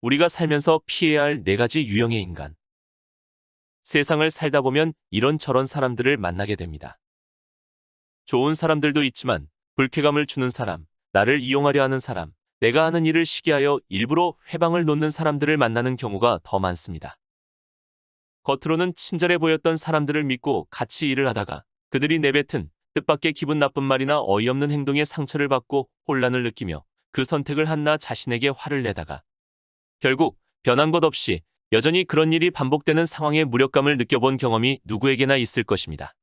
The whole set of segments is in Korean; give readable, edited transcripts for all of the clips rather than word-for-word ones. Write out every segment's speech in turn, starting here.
우리가 살면서 피해야 할 4가지 유형의 인간. 세상을 살다 보면 이런저런 사람들을 만나게 됩니다. 좋은 사람들도 있지만 불쾌감을 주는 사람, 나를 이용하려 하는 사람, 내가 하는 일을 시기하여 일부러 회방을 놓는 사람들을 만나는 경우가 더 많습니다. 겉으로는 친절해 보였던 사람들을 믿고 같이 일을 하다가 그들이 내뱉은 뜻밖의 기분 나쁜 말이나 어이없는 행동에 상처를 받고 혼란을 느끼며 그 선택을 한 나 자신에게 화를 내다가 결국 변한 것 없이 여전히 그런 일이 반복되는 상황에 무력감을 느껴본 경험이 누구에게나 있을 것입니다.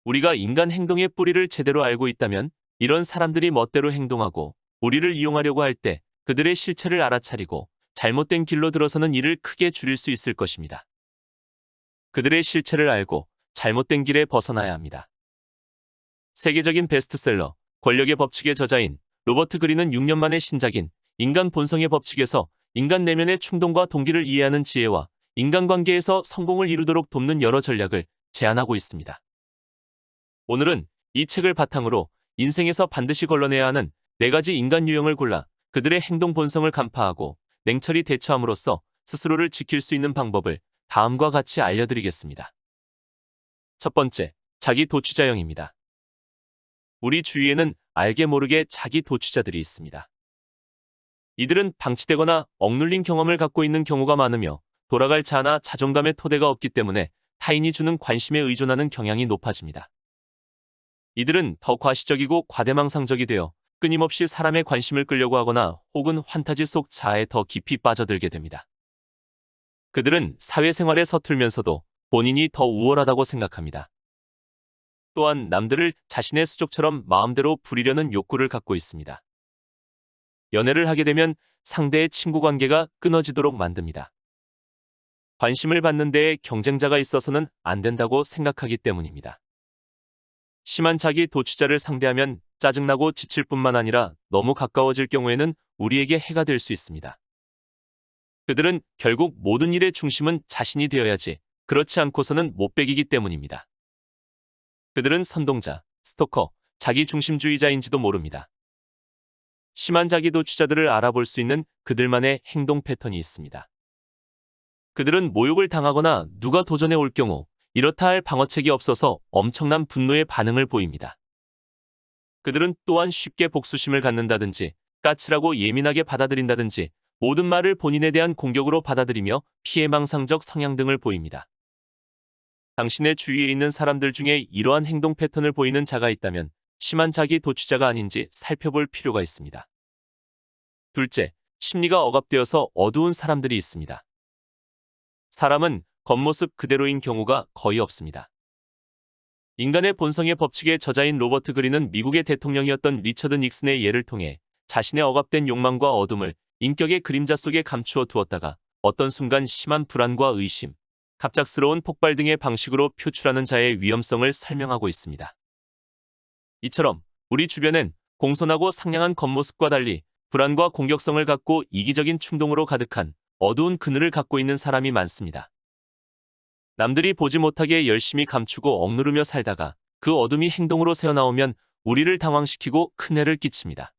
우리가 인간 행동의 뿌리를 제대로 알고 있다면 이런 사람들이 멋대로 행동하고 우리를 이용하려고 할 때 그들의 실체를 알아차리고 잘못된 길로 들어서는 일을 크게 줄일 수 있을 것입니다. 그들의 실체를 알고 잘못된 길에 벗어나야 합니다. 세계적인 베스트셀러 권력의 법칙의 저자인 로버트 그린은 6년 만에 신작인 인간 본성의 법칙에서 인간 내면의 충동과 동기를 이해하는 지혜와 인간관계에서 성공을 이루도록 돕는 여러 전략을 제안하고 있습니다. 오늘은 이 책을 바탕으로 인생에서 반드시 걸러내야 하는 4가지 인간 유형을 골라 그들의 행동 본성을 간파하고 냉철히 대처함으로써 스스로를 지킬 수 있는 방법을 다음과 같이 알려드리겠습니다. 첫 번째, 자기 도취자형입니다. 우리 주위에는 알게 모르게 자기 도취자들이 있습니다. 이들은 방치되거나 억눌린 경험을 갖고 있는 경우가 많으며 돌아갈 자아나 자존감의 토대가 없기 때문에 타인이 주는 관심에 의존하는 경향이 높아집니다. 이들은 더 과시적이고 과대망상적이 되어 끊임없이 사람의 관심을 끌려고 하거나 혹은 환타지 속 자아에 더 깊이 빠져들게 됩니다. 그들은 사회생활에 서툴면서도 본인이 더 우월하다고 생각합니다. 또한 남들을 자신의 수족처럼 마음대로 부리려는 욕구를 갖고 있습니다. 연애를 하게 되면 상대의 친구 관계가 끊어지도록 만듭니다. 관심을 받는 데에 경쟁자가 있어서는 안 된다고 생각하기 때문입니다. 심한 자기 도취자를 상대하면 짜증나고 지칠 뿐만 아니라 너무 가까워질 경우에는 우리에게 해가 될 수 있습니다. 그들은 결국 모든 일의 중심은 자신이 되어야지 그렇지 않고서는 못 배기기 때문입니다. 그들은 선동자, 스토커, 자기중심주의자인지도 모릅니다. 심한 자기도취자들을 알아볼 수 있는 그들만의 행동 패턴이 있습니다. 그들은 모욕을 당하거나 누가 도전해 올 경우 이렇다 할 방어책이 없어서 엄청난 분노의 반응을 보입니다. 그들은 또한 쉽게 복수심을 갖는다든지 까칠하고 예민하게 받아들인다든지 모든 말을 본인에 대한 공격으로 받아들이며 피해망상적 성향 등을 보입니다. 당신의 주위에 있는 사람들 중에 이러한 행동 패턴을 보이는 자가 있다면 심한 자기 도취자가 아닌지 살펴볼 필요가 있습니다. 둘째, 심리가 억압되어서 어두운 사람들이 있습니다. 사람은 겉모습 그대로인 경우가 거의 없습니다. 인간의 본성의 법칙의 저자인 로버트 그린은 미국의 대통령이었던 리처드 닉슨의 예를 통해 자신의 억압된 욕망과 어둠을 인격의 그림자 속에 감추어 두었다가 어떤 순간 심한 불안과 의심, 갑작스러운 폭발 등의 방식으로 표출하는 자의 위험성을 설명하고 있습니다. 이처럼 우리 주변엔 공손하고 상냥한 겉모습과 달리 불안과 공격성을 갖고 이기적인 충동으로 가득한 어두운 그늘을 갖고 있는 사람이 많습니다. 남들이 보지 못하게 열심히 감추고 억누르며 살다가 그 어둠이 행동으로 새어나오면 우리를 당황시키고 큰 해를 끼칩니다.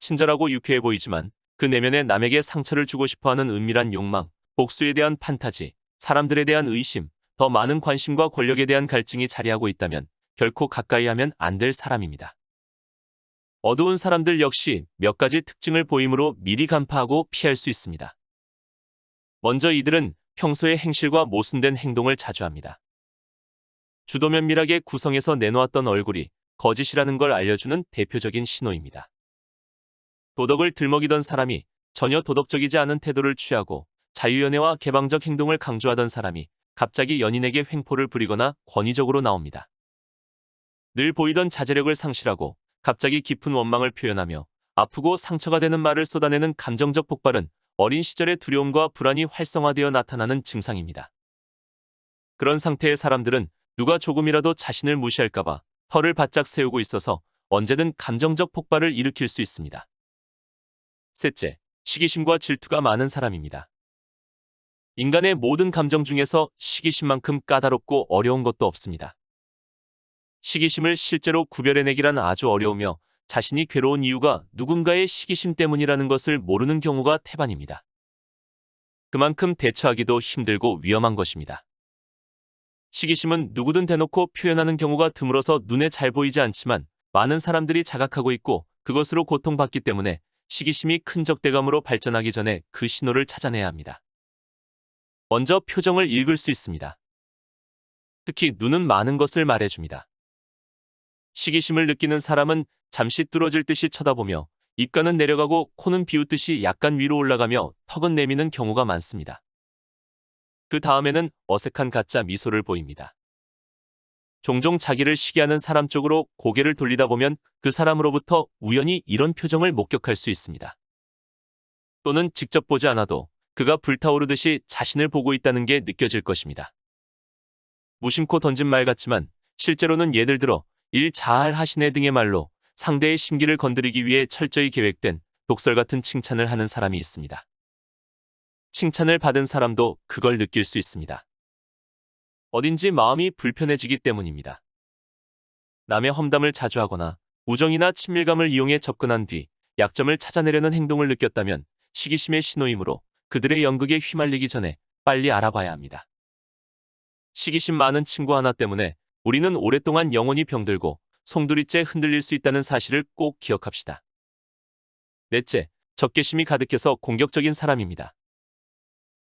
친절하고 유쾌해 보이지만 그 내면에 남에게 상처를 주고 싶어하는 은밀한 욕망, 복수에 대한 판타지, 사람들에 대한 의심, 더 많은 관심과 권력에 대한 갈증이 자리하고 있다면 결코 가까이 하면 안 될 사람입니다. 어두운 사람들 역시 몇 가지 특징을 보이므로 미리 간파하고 피할 수 있습니다. 먼저 이들은 평소의 행실과 모순된 행동을 자주 합니다. 주도 면밀하게 구성해서 내놓았던 얼굴이 거짓이라는 걸 알려주는 대표적인 신호입니다. 도덕을 들먹이던 사람이 전혀 도덕적이지 않은 태도를 취하고 자유연애와 개방적 행동을 강조하던 사람이 갑자기 연인에게 횡포를 부리거나 권위적으로 나옵니다. 늘 보이던 자제력을 상실하고 갑자기 깊은 원망을 표현하며 아프고 상처가 되는 말을 쏟아내는 감정적 폭발은 어린 시절의 두려움과 불안이 활성화되어 나타나는 증상입니다. 그런 상태의 사람들은 누가 조금이라도 자신을 무시할까봐 털을 바짝 세우고 있어서 언제든 감정적 폭발을 일으킬 수 있습니다. 셋째, 시기심과 질투가 많은 사람입니다. 인간의 모든 감정 중에서 시기심만큼 까다롭고 어려운 것도 없습니다. 시기심을 실제로 구별해내기란 아주 어려우며 자신이 괴로운 이유가 누군가의 시기심 때문이라는 것을 모르는 경우가 태반입니다. 그만큼 대처하기도 힘들고 위험한 것입니다. 시기심은 누구든 대놓고 표현하는 경우가 드물어서 눈에 잘 보이지 않지만 많은 사람들이 자각하고 있고 그것으로 고통받기 때문에 시기심이 큰 적대감으로 발전하기 전에 그 신호를 찾아내야 합니다. 먼저 표정을 읽을 수 있습니다. 특히 눈은 많은 것을 말해줍니다. 시기심을 느끼는 사람은 잠시 뚫어질 듯이 쳐다보며 입가는 내려가고 코는 비웃듯이 약간 위로 올라가며 턱은 내미는 경우가 많습니다. 그 다음에는 어색한 가짜 미소를 보입니다. 종종 자기를 시기하는 사람 쪽으로 고개를 돌리다 보면 그 사람으로부터 우연히 이런 표정을 목격할 수 있습니다. 또는 직접 보지 않아도 그가 불타오르듯이 자신을 보고 있다는 게 느껴질 것입니다. 무심코 던진 말 같지만 실제로는 예를 들어 일 잘 하시네 등의 말로 상대의 심기를 건드리기 위해 철저히 계획된 독설 같은 칭찬을 하는 사람이 있습니다. 칭찬을 받은 사람도 그걸 느낄 수 있습니다. 어딘지 마음이 불편해지기 때문입니다. 남의 험담을 자주 하거나 우정이나 친밀감을 이용해 접근한 뒤 약점을 찾아내려는 행동을 느꼈다면 시기심의 신호이므로 그들의 연극에 휘말리기 전에 빨리 알아봐야 합니다. 시기심 많은 친구 하나 때문에 우리는 오랫동안 영혼이 병들고 송두리째 흔들릴 수 있다는 사실을 꼭 기억합시다. 넷째, 적개심이 가득해서 공격적인 사람입니다.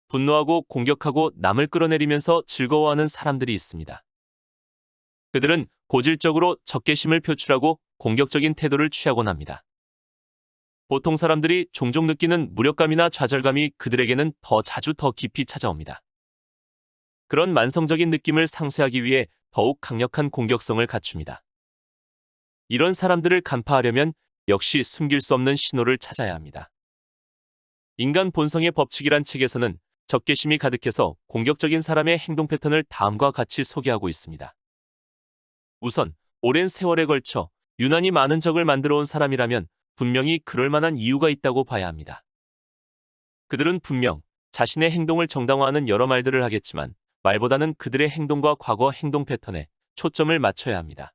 분노하고 공격하고 남을 끌어내리면서 즐거워하는 사람들이 있습니다. 그들은 고질적으로 적개심을 표출하고 공격적인 태도를 취하곤 합니다. 보통 사람들이 종종 느끼는 무력감이나 좌절감이 그들에게는 더 자주 더 깊이 찾아옵니다. 그런 만성적인 느낌을 상쇄하기 위해 더욱 강력한 공격성을 갖춥니다. 이런 사람들을 간파하려면 역시 숨길 수 없는 신호를 찾아야 합니다. 인간 본성의 법칙이란 책에서는 적개심이 가득해서 공격적인 사람의 행동 패턴을 다음과 같이 소개하고 있습니다. 우선 오랜 세월에 걸쳐 유난히 많은 적을 만들어 온 사람이라면 분명히 그럴 만한 이유가 있다고 봐야 합니다. 그들은 분명 자신의 행동을 정당화하는 여러 말들을 하겠지만 말보다는 그들의 행동과 과거 행동 패턴에 초점을 맞춰야 합니다.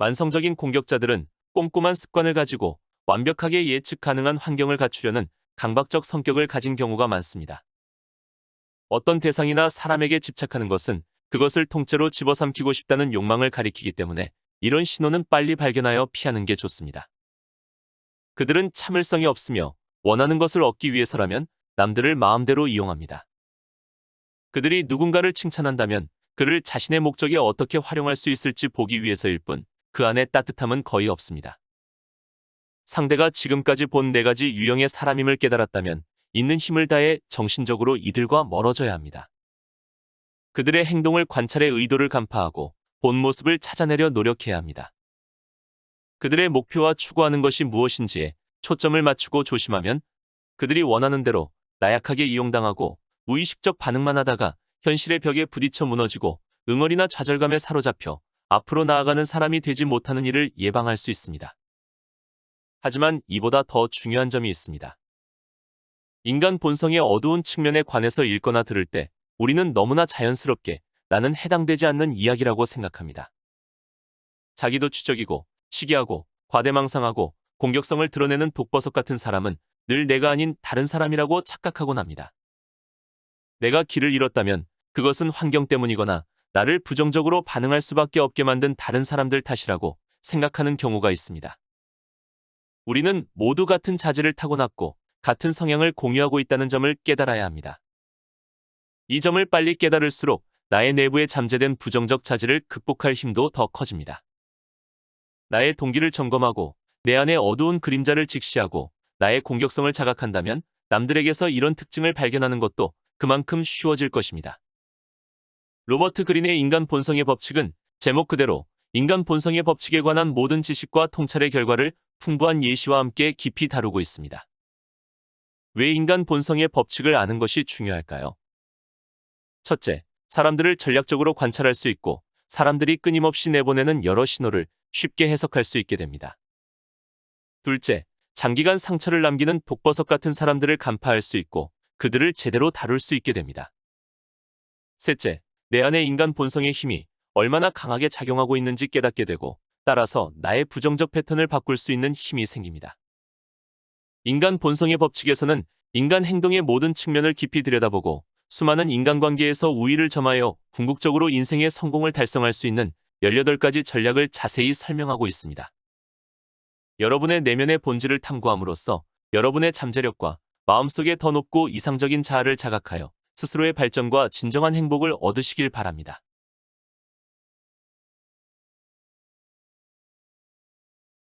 만성적인 공격자들은 꼼꼼한 습관을 가지고 완벽하게 예측 가능한 환경을 갖추려는 강박적 성격을 가진 경우가 많습니다. 어떤 대상이나 사람에게 집착하는 것은 그것을 통째로 집어삼키고 싶다는 욕망을 가리키기 때문에 이런 신호는 빨리 발견하여 피하는 게 좋습니다. 그들은 참을성이 없으며 원하는 것을 얻기 위해서라면 남들을 마음대로 이용합니다. 그들이 누군가를 칭찬한다면 그를 자신의 목적에 어떻게 활용할 수 있을지 보기 위해서일 뿐 그 안에 따뜻함은 거의 없습니다. 상대가 지금까지 본 4가지 유형의 사람임을 깨달았다면 있는 힘을 다해 정신적으로 이들과 멀어져야 합니다. 그들의 행동을 관찰해 의도를 간파하고 본 모습을 찾아내려 노력해야 합니다. 그들의 목표와 추구하는 것이 무엇인지에 초점을 맞추고 조심하면 그들이 원하는 대로 나약하게 이용당하고 무의식적 반응만 하다가 현실의 벽에 부딪혀 무너지고 응어리나 좌절감에 사로잡혀 앞으로 나아가는 사람이 되지 못하는 일을 예방할 수 있습니다. 하지만 이보다 더 중요한 점이 있습니다. 인간 본성의 어두운 측면에 관해서 읽거나 들을 때 우리는 너무나 자연스럽게 나는 해당되지 않는 이야기라고 생각합니다. 자기도 추적이고 시기하고 과대망상하고 공격성을 드러내는 독버섯 같은 사람은 늘 내가 아닌 다른 사람이라고 착각하곤 합니다. 내가 길을 잃었다면 그것은 환경 때문이거나 나를 부정적으로 반응할 수밖에 없게 만든 다른 사람들 탓이라고 생각하는 경우가 있습니다. 우리는 모두 같은 자질을 타고났고 같은 성향을 공유하고 있다는 점을 깨달아야 합니다. 이 점을 빨리 깨달을수록 나의 내부에 잠재된 부정적 자질을 극복할 힘도 더 커집니다. 나의 동기를 점검하고 내 안의 어두운 그림자를 직시하고 나의 공격성을 자각한다면 남들에게서 이런 특징을 발견하는 것도 그만큼 쉬워질 것입니다. 로버트 그린의 인간 본성의 법칙은 제목 그대로 인간 본성의 법칙에 관한 모든 지식과 통찰의 결과를 풍부한 예시와 함께 깊이 다루고 있습니다. 왜 인간 본성의 법칙을 아는 것이 중요할까요? 첫째, 사람들을 전략적으로 관찰할 수 있고 사람들이 끊임없이 내보내는 여러 신호를 쉽게 해석할 수 있게 됩니다. 둘째, 장기간 상처를 남기는 독버섯 같은 사람들을 간파할 수 있고 그들을 제대로 다룰 수 있게 됩니다. 셋째, 내 안의 인간 본성의 힘이 얼마나 강하게 작용하고 있는지 깨닫게 되고 따라서 나의 부정적 패턴을 바꿀 수 있는 힘이 생깁니다. 인간 본성의 법칙에서는 인간 행동의 모든 측면을 깊이 들여다보고 수많은 인간관계에서 우위를 점하여 궁극적으로 인생의 성공을 달성할 수 있는 18가지 전략을 자세히 설명하고 있습니다. 여러분의 내면의 본질을 탐구함으로써 여러분의 잠재력과 마음속에 더 높고 이상적인 자아를 자각하여 스스로의 발전과 진정한 행복을 얻으시길 바랍니다.